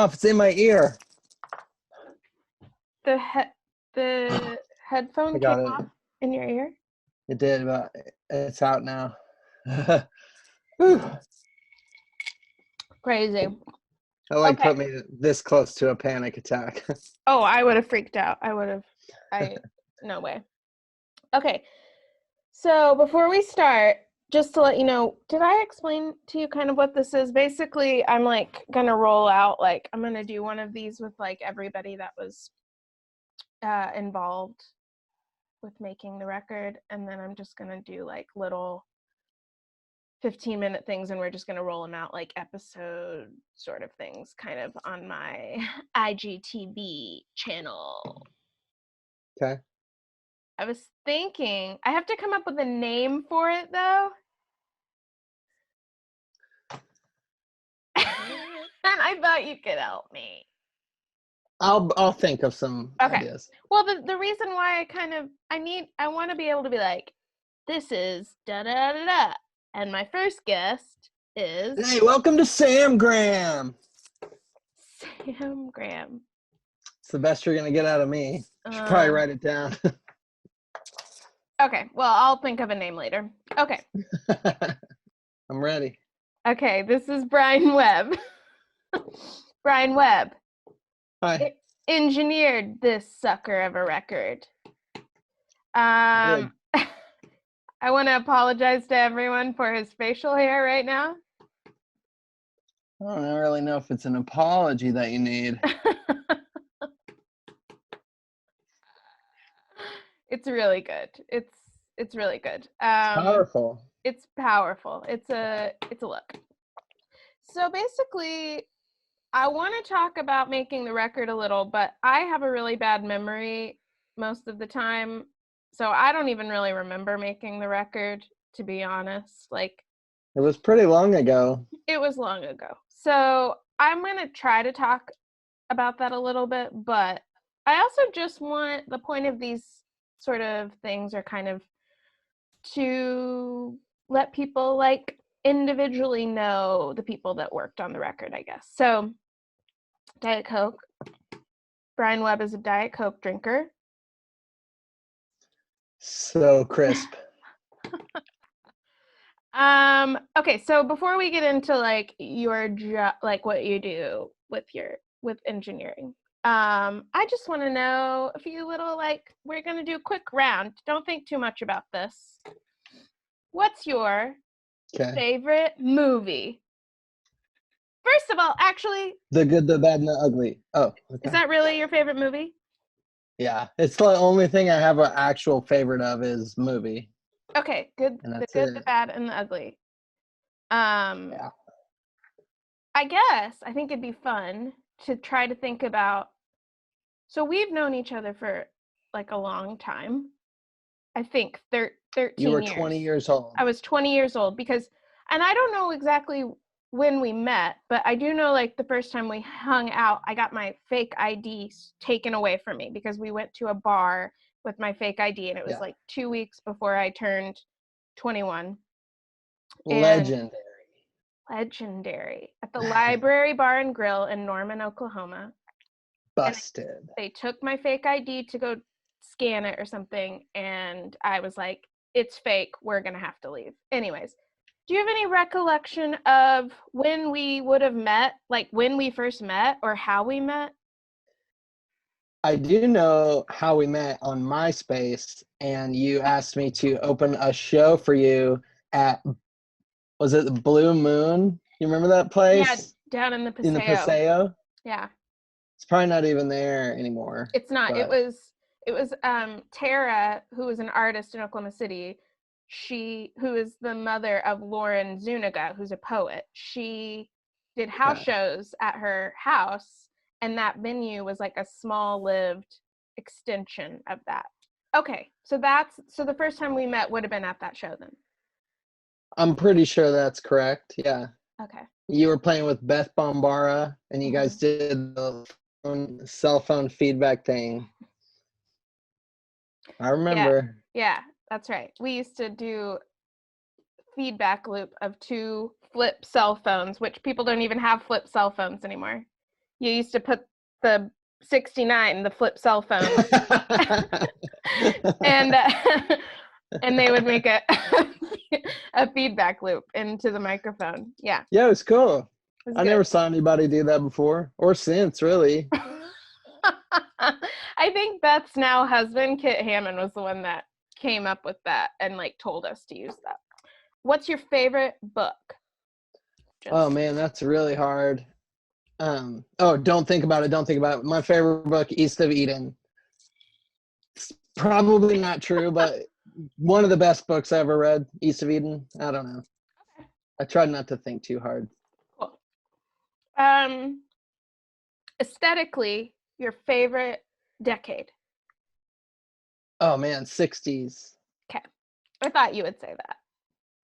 off. It's in my ear. The headphone I got came it. off in your ear? It did, but it's out now. Whew. Crazy. Put Okay. me this close to a panic attack. Oh, I would have freaked out. No way. Okay. So before we start, just to let you know, did I explain to you kind of what this is? Basically, I'm like gonna roll out, like I'm gonna do one of these with like everybody that was involved with making the record, and then I'm just gonna do like little 15-minute things, and we're just gonna roll them out like episode sort of things, kind of on my IGTV channel. Okay. I was thinking I have to come up with a name for it though. And I thought you could help me. I'll think of some ideas. Well, the reason why I want to be able to be like, this is da da da da, and my first guest is Hey, welcome to Sam Graham. Sam Graham. It's the best you're gonna get out of me. You should probably write it down. Okay, well, I'll think of a name later. Okay. I'm ready. Okay, this is Brine Webb. Brine Webb. Hi. Engineered this sucker of a record. Good. I want to apologize to everyone for his facial hair right now. I don't really know if it's an apology that you need. It's really good. It's really good. It's powerful. It's powerful. It's a look. So basically, I want to talk about making the record a little, but I have a really bad memory most of the time. So I don't even really remember making the record, to be honest. Like, It was pretty long ago. it was long ago. So I'm going to try to talk about that a little bit, but I also just want the point of these sort of things are kind of to let people like individually know the people that worked on the record, I guess. So Diet Coke. Brine Webb is a Diet Coke drinker. So crisp. Okay, so before we get into like your job, like what you do with engineering, I just want to know a few little, like, we're gonna do a quick round. Don't think too much about this. What's your favorite movie? First of all, actually, The Good, the Bad, and the Ugly. Oh, okay. Is that really your favorite movie? Yeah, it's the only thing I have an actual favorite of is movie. Okay, good. The Good, the Bad, and the Ugly. Yeah. I think it'd be fun to try to think about. So we've known each other for like a long time. I think 13 years. You were 20 years old. I was 20 years old and I don't know exactly when we met, but I do know like the first time we hung out, I got my fake ID taken away from me because we went to a bar with my fake ID, and it was like 2 weeks before I turned 21. Legendary. At the Library Bar and Grill in Norman, Oklahoma. Busted. They took my fake ID to go scan it or something, and I was like, it's fake, we're gonna have to leave. Anyways, do you have any recollection of when we would have met, like when we first met or how we met? I do know how we met on MySpace, and you asked me to open a show for you at, was it the Blue Moon? You remember that place? Yeah, down in the Paseo. In the Paseo? Yeah. It's probably not even there anymore. It's not. But it was Tara, who was an artist in Oklahoma City. Who is the mother of Lauren Zuniga, who's a poet. She did house shows at her house, and that venue was like a small-lived extension of that. Okay, so the first time we met would have been at that show then. I'm pretty sure that's correct. Yeah. Okay. You were playing with Beth Bombara, and you guys did the cell phone feedback thing. I remember. Yeah, that's right. We used to do feedback loop of 2 flip cell phones, which people don't even have flip cell phones anymore. You used to put the 69, the flip cell phone, and and they would make a feedback loop into the microphone. Yeah. Yeah, it was cool. It was I good. never saw anybody do that before or since, really. I think Beth's now husband, Kit Hammond, was the one that came up with that and like told us to use that. What's your favorite book? Oh man, that's really hard. Don't think about it. Don't think about it. My favorite book, East of Eden. It's probably not true, but one of the best books I ever read, East of Eden. I don't know. Okay. I tried not to think too hard. Cool. Aesthetically, your favorite decade? Oh man, 60s. Okay. I thought you would say that.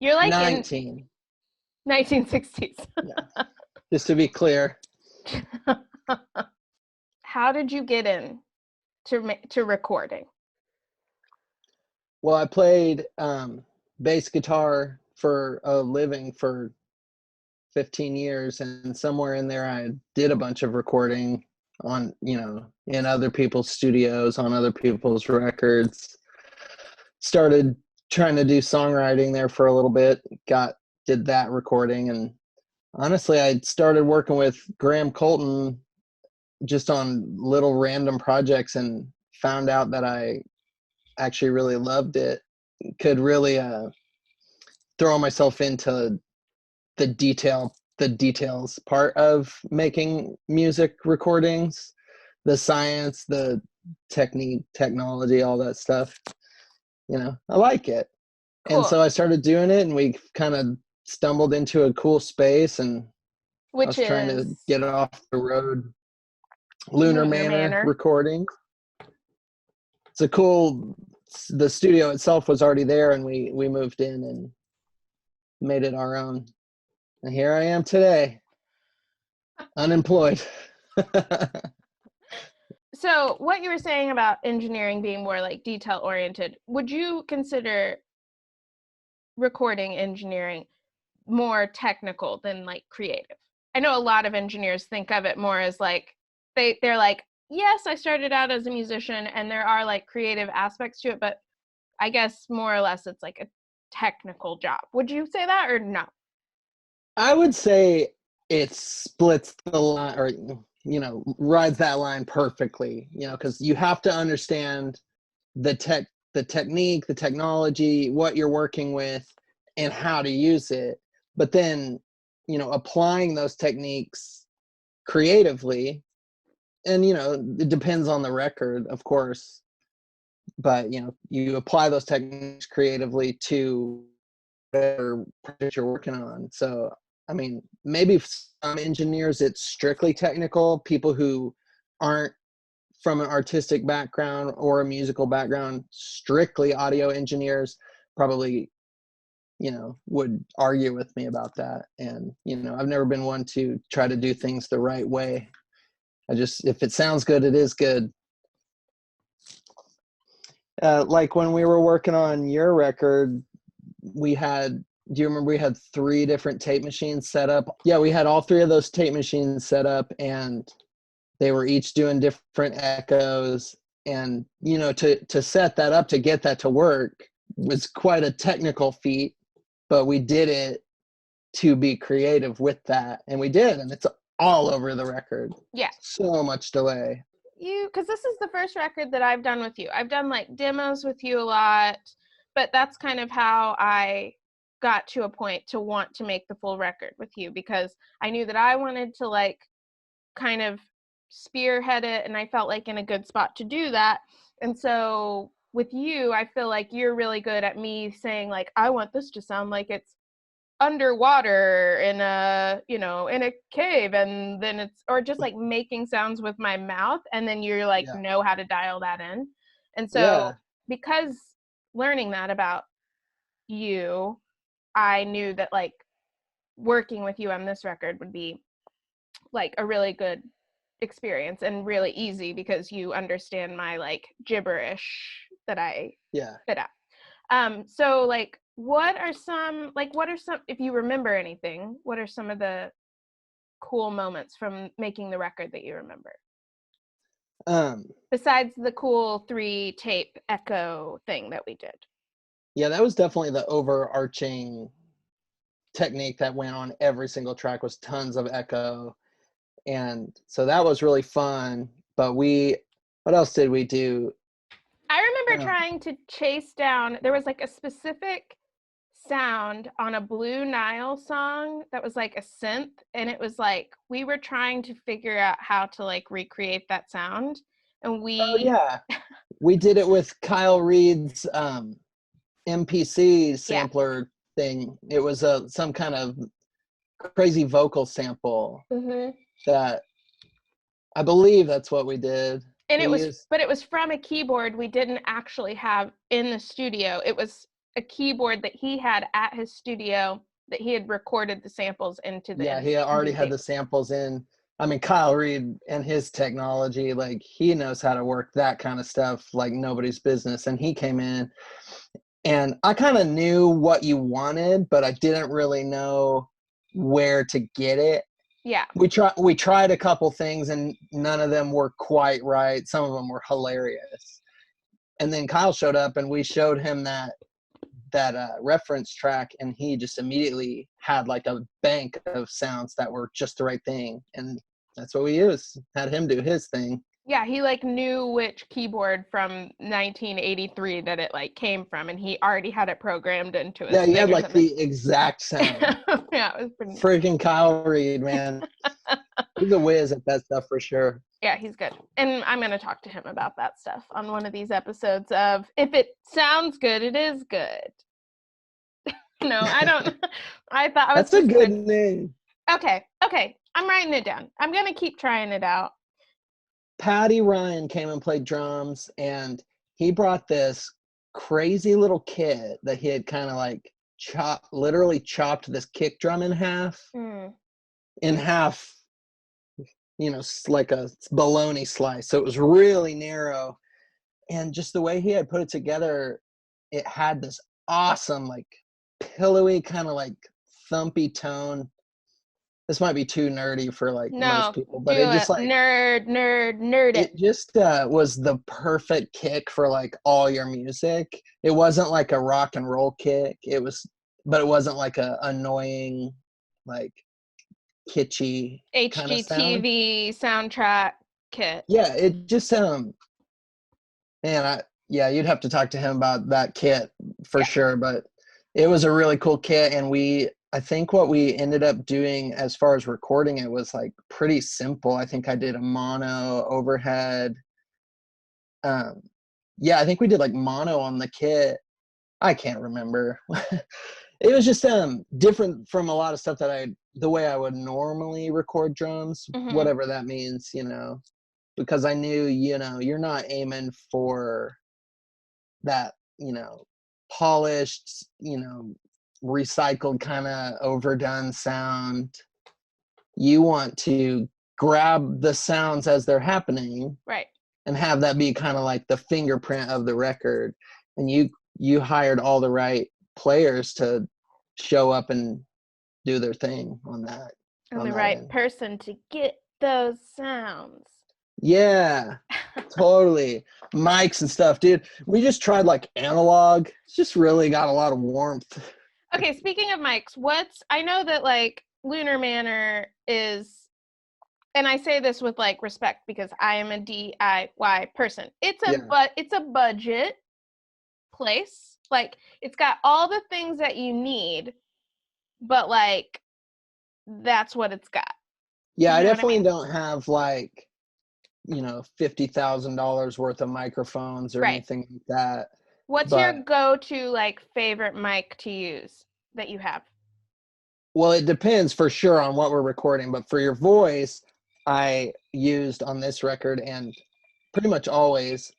You're like 19. In 1960s. Yeah. Just to be clear. How did you get in to recording? Well, I played bass guitar for a living for 15 years, and somewhere in there I did a bunch of recording on, in other people's studios, on other people's records. Started trying to do songwriting there for a little bit, did that recording, and honestly I started working with Graham Colton just on little random projects and found out that I actually really loved it. Could really throw myself into the details part of making music recordings, the science, the technology, all that stuff. I like it. Cool. And so I started doing it, and we kind of stumbled into a cool space, and I was trying to get off the road. Lunar Manor recording. It's a cool, the studio itself was already there, and we moved in and made it our own. And here I am today, unemployed. So what you were saying about engineering being more like detail oriented, would you consider recording engineering more technical than like creative? I know a lot of engineers think of it more as like they're like, yes, I started out as a musician and there are like creative aspects to it, but I guess more or less it's like a technical job. Would you say that or no? I would say it splits the line, or rides that line perfectly, because you have to understand the technique, the technology, what you're working with, and how to use it. But then, applying those techniques creatively, and it depends on the record, of course, but you apply those techniques creatively to whatever project you're working on. So I mean, maybe some engineers it's strictly technical. People who aren't from an artistic background or a musical background, strictly audio engineers, probably would argue with me about that. And I've never been one to try to do things the right way. If it sounds good, it is good. Like when we were working on your record, do you remember we had 3 different tape machines set up? Yeah, we had all 3 of those tape machines set up, and they were each doing different echoes. And, to set that up, to get that to work was quite a technical feat, but we did it to be creative with that. And we did, and it's all over the record. Yeah. So much delay. Because this is the first record that I've done with you. I've done like demos with you a lot, but that's kind of how I got to a point to want to make the full record with you, because I knew that I wanted to like kind of spearhead it, and I felt like in a good spot to do that. And so with you, I feel like you're really good at me saying like, I want this to sound like it's underwater in a cave, and then it's, or just like making sounds with my mouth, and then you're like, Yeah. know how to dial that in. And so because learning that about you, I knew that like working with you on this record would be like a really good experience and really easy, because you understand my like gibberish that I spit out. So like, what are some, if you remember anything, what are some of the cool moments from making the record that you remember? Um, Besides the cool 3-tape echo thing that we did. yeah, that was definitely the overarching technique that went on every single track, was tons of echo. And so that was really fun. But what else did we do? I remember trying to chase down, there was like a specific sound on a Blue Nile song that was like a synth, and it was like we were trying to figure out how to like recreate that sound, and Oh yeah, we did it with Kyle Reed's MPC sampler thing. It was some kind of crazy vocal sample that I believe that's what we did. And it was from a keyboard we didn't actually have in the studio. It was a keyboard that he had at his studio that he had recorded the samples into. He already had the samples in. I mean, Kyle Reed and his technology, like, he knows how to work that kind of stuff like nobody's business. And he came in, and I kind of knew what you wanted, but I didn't really know where to get it. Yeah. We tried a couple things, and none of them were quite right. Some of them were hilarious. And then Kyle showed up, and we showed him that reference track, and he just immediately had like a bank of sounds that were just the right thing. And that's what we used. Had him do his thing. Yeah, he like knew which keyboard from 1983 that it like came from, and he already had it programmed into his. Yeah, he had like the exact sound. Yeah, it was pretty. Freaking Kyle Reed, man. He's a whiz at that stuff for sure. Yeah, he's good. And I'm going to talk to him about that stuff on one of these episodes of if it sounds good, it is good. No, I don't. I thought I was. That's a good name. Okay. I'm writing it down. I'm going to keep trying it out. Patty Ryan came and played drums, and he brought this crazy little kit that he had kind of like literally chopped this kick drum in half. You know, like a bologna slice. So it was really narrow. And just the way he had put it together, it had this awesome, like, pillowy, kind of like thumpy tone. This might be too nerdy for like most people, but it just like nerd it just was the perfect kick for like all your music. It wasn't like a rock and roll kick. But it wasn't like a annoying, like, kitschy HGTV soundtrack kit. Yeah, it just man, you'd have to talk to him about that kit for sure, but it was a really cool kit. And I think what we ended up doing as far as recording it was like pretty simple. I think I did a mono overhead. I think we did like mono on the kit. I can't remember. It was just different from a lot of stuff the way I would normally record drums, whatever that means, you know, because I knew, you know, you're not aiming for that, you know, polished, you know, recycled kind of overdone sound. You want to grab the sounds as they're happening, right, and have that be kind of like the fingerprint of the record. And you hired all the right players to show up and do their thing on that. And the right person to get those sounds. Yeah, totally. Mics and stuff, dude. We just tried like analog. It's just really got a lot of warmth. Okay, speaking of mics, I know that like Lunar Manor is, and I say this with like respect because I am a DIY person. It's a budget place. Like, it's got all the things that you need, but like that's what it's got. Yeah, I definitely don't have like, you know, $50,000 worth of microphones or anything like that. What's your go-to like favorite mic to use that you have? Well, it depends for sure on what we're recording, but for your voice, I used on this record and pretty much always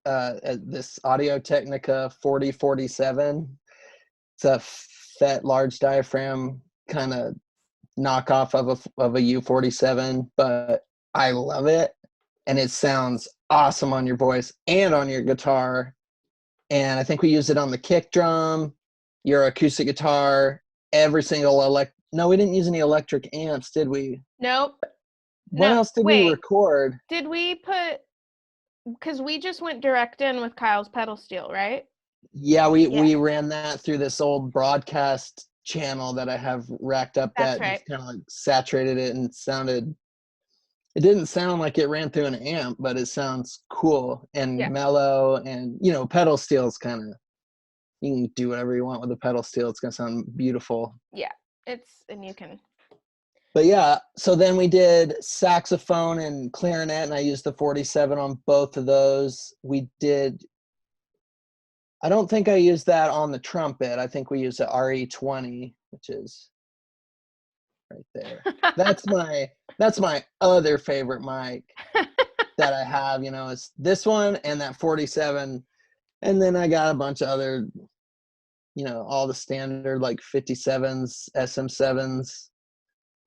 this Audio Technica 4047. It's a FET large diaphragm kind of knockoff of a U47, but I love it, and it sounds awesome on your voice and on your guitar. And I think we used it on the kick drum, your acoustic guitar, every single No, we didn't use any electric amps, did we? Nope. What No, else did we wait. record? Did we put, because we just went direct in with Kyle's pedal steel, right? Yeah, we Yeah. ran that through this old broadcast channel that I have racked up That's that right. just kind of like saturated it and it didn't sound like it ran through an amp, but it sounds cool and Yeah. mellow, and pedal steel is kind of, you can do whatever you want with the pedal steel. It's going to sound beautiful. Yeah. And you can. But yeah, so then we did saxophone and clarinet, and I used the 47 on both of those. I don't think I used that on the trumpet. I think we used the RE20, which is right there. That's my other favorite mic that I have, is this one and that 47. And then I got a bunch of other, all the standard like 57s, SM7s.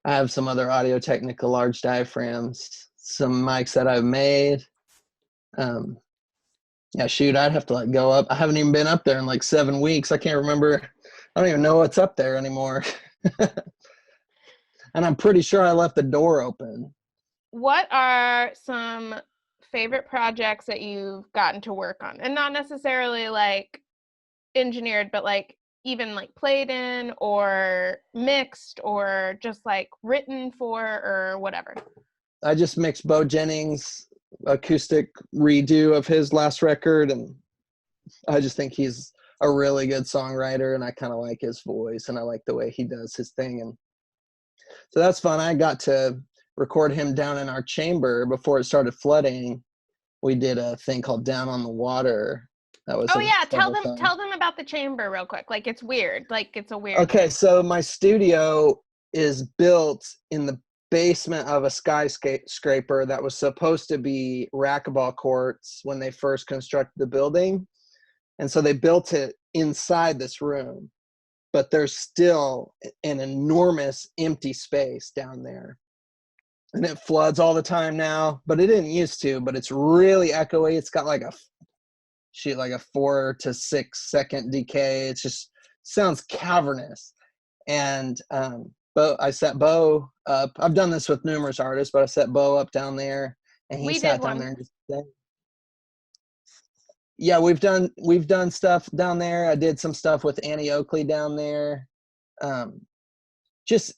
I have some other Audio-Technica large diaphragms, some mics that I've made. Yeah, shoot, I'd have to go up. I haven't even been up there in 7 weeks. I can't remember. I don't even know what's up there anymore. And I'm pretty sure I left the door open. What are some favorite projects that you've gotten to work on? And not necessarily engineered, but even played in or mixed or just written for or whatever. I just mixed Bo Jennings' acoustic redo of his last record, and I just think he's a really good songwriter, and I kind of like his voice, and I like the way he does his thing. And so that's fun. I got to record him down in our chamber before it started flooding. We did a thing called Down on the Water. That was tell them about the chamber real quick. It's weird. It's a weird Okay, thing. so my studio is built in the basement of a skyscraper that was supposed to be racquetball courts when they first constructed the building. And so they built it inside this room, but there's still an enormous empty space down there. And it floods all the time now, but it didn't used to, but it's really echoey. It's got like a 4 to 6 second decay. It just sounds cavernous. And I set Bo up. I've done this with numerous artists, but I set Bo up down there, and he sat down there and just sang. Yeah, we've done stuff down there. I did some stuff with Annie Oakley down there. Just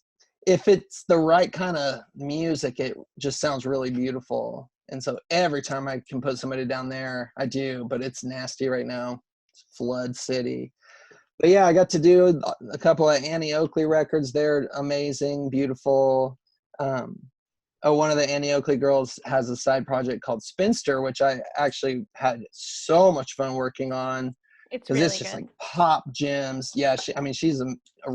if it's the right kind of music, it just sounds really beautiful. And so every time I can put somebody down there, I do, but it's nasty right now. It's flood city. But yeah, I got to do a couple of Annie Oakley records. They're amazing, beautiful. One of the Annie Oakley girls has a side project called Spinster, which I actually had so much fun working on. It's really it's just good. Pop gems. Yeah, she's a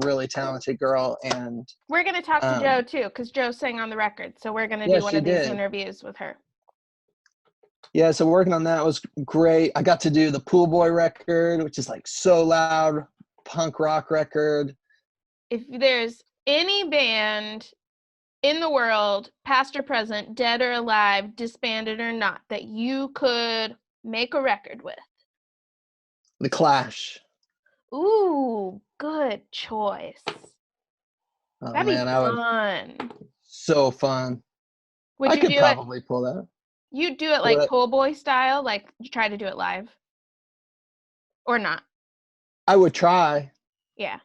really talented girl. And we're going to talk to Joe too, because Joe sang on the record. So we're going to do one of these interviews with her. Yeah, so working on that was great. I got to do the Pool Boy record, which is so loud, punk rock record. If there's any band in the world, past or present, dead or alive, disbanded or not, that you could make a record with, The Clash. Ooh, good choice. Oh, That'd be fun. So fun. I could probably pull that. You'd do it Pool Boy style, you try to do it live? Or not? I would try. Yeah.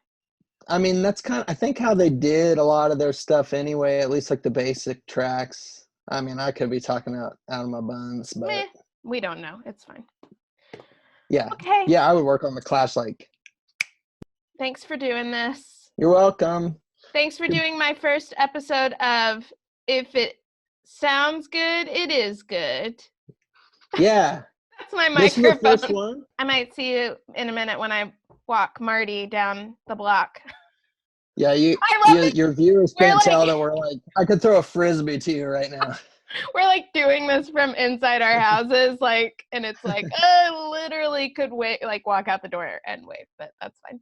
I mean, that's I think how they did a lot of their stuff anyway, at least the basic tracks. I mean, I could be talking out of my buns, but we don't know. It's fine. Yeah. Okay. Yeah, I would work on the Clash Thanks for doing this. You're welcome. Thanks for doing my first episode of If It Sounds Good, It Is Good. Yeah. That's my microphone. This is the first one? I might see you in a minute when I walk Marty down the block. Yeah, your viewers can't tell that we're I could throw a Frisbee to you right now. We're doing this from inside our houses, and it's I literally could walk out the door and wave, but that's fine.